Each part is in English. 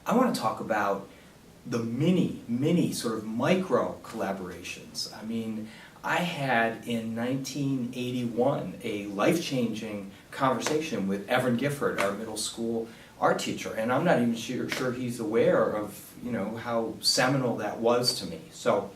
I want to talk about the mini sort of micro collaborations. I mean, I had in 1981 a life-changing conversation with Evan Gifford, our middle school art teacher, and I'm not even sure he's aware of, how seminal that was to me. So,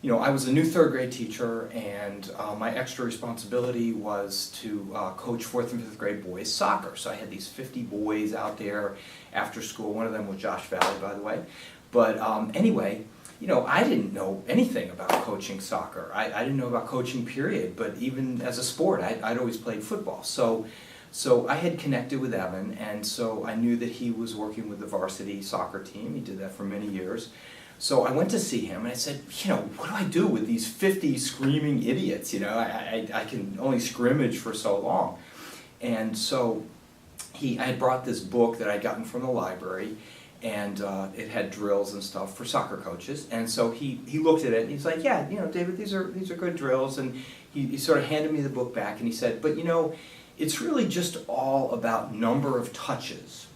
I was a new third grade teacher, and my extra responsibility was to coach fourth and fifth grade boys soccer. So I had these 50 boys out there after school. One of them was Josh Valley, by the way. But anyway, I didn't know anything about coaching soccer. I didn't know about coaching, period. But even as a sport, I'd always played football. So I had connected with Evan, and so I knew that he was working with the varsity soccer team. He did that for many years. So I went to see him, and I said, what do I do with these 50 screaming idiots? I can only scrimmage for so long. And so I had brought this book that I'd gotten from the library, and it had drills and stuff for soccer coaches. And so he looked at it, and he's like, yeah, David, these are good drills. And he sort of handed me the book back, and he said, but it's really just all about number of touches.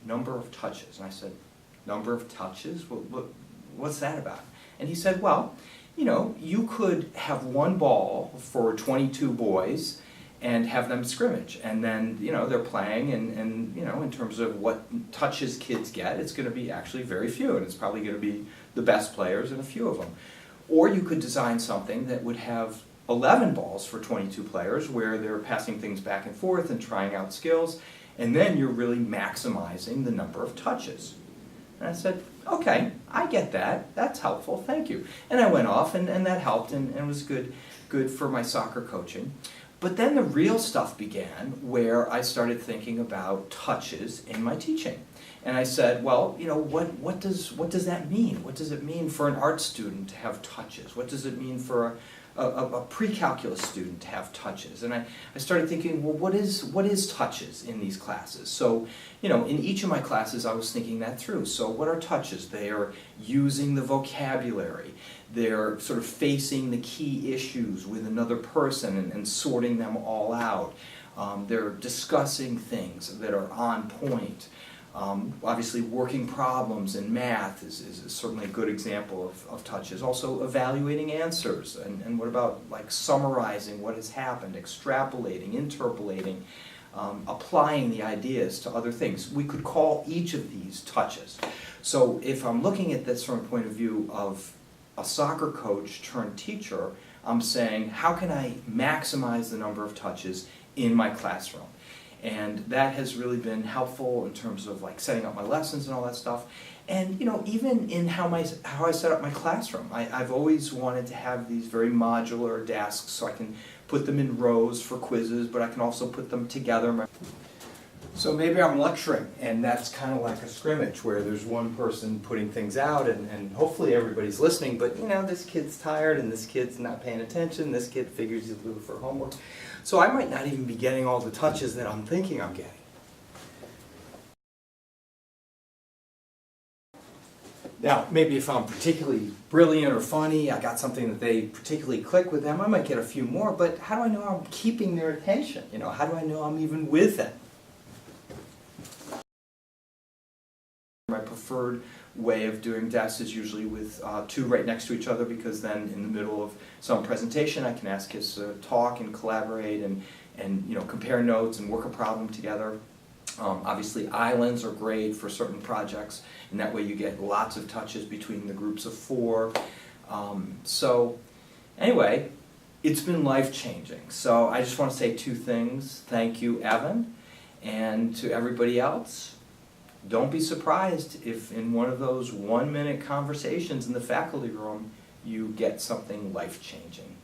Number of touches. And I said, number of touches? What's that about? And he said, well, you could have one ball for 22 boys and have them scrimmage. And then, they're playing, and in terms of what touches kids get, it's going to be actually very few, and it's probably going to be the best players and a few of them. Or you could design something that would have 11 balls for 22 players, where they're passing things back and forth and trying out skills, and then you're really maximizing the number of touches. And I said, okay, I get that. That's helpful, thank you. And I went off, and that helped, and was good for my soccer coaching. But then the real stuff began, where I started thinking about touches in my teaching. And I said, well, what does that mean? What does it mean for an art student to have touches? What does it mean for a pre-calculus student to have touches? And I started thinking, well, what is touches in these classes? So, in each of my classes I was thinking that through. So what are touches? They are using the vocabulary. They're sort of facing the key issues with another person and sorting them all out. They're discussing things that are on point. Obviously, working problems in math is certainly a good example of touches. Also, evaluating answers, and what about summarizing what has happened, extrapolating, interpolating, applying the ideas to other things. We could call each of these touches. So if I'm looking at this from a point of view of a soccer coach turned teacher, I'm saying, how can I maximize the number of touches in my classroom? And that has really been helpful in terms of setting up my lessons and all that stuff. And even in how I set up my classroom. I've always wanted to have these very modular desks, so I can put them in rows for quizzes, but I can also put them together. So maybe I'm lecturing, and that's kind of like a scrimmage where there's one person putting things out, and hopefully everybody's listening, but this kid's tired, and this kid's not paying attention, this kid figures he's looking for homework. So I might not even be getting all the touches that I'm thinking I'm getting. Now, maybe if I'm particularly brilliant or funny, I got something that they particularly click with them, I might get a few more, but how do I know I'm keeping their attention? How do I know I'm even with them? My preferred way of doing desks is usually with two right next to each other, because then in the middle of some presentation I can ask kids to talk and collaborate and compare notes and work a problem together. Obviously islands are great for certain projects, and that way you get lots of touches between the groups of four. So anyway, it's been life-changing. So I just want to say two things. Thank you, Evan, and to everybody else. Don't be surprised if in one of those 1-minute conversations in the faculty room you get something life-changing.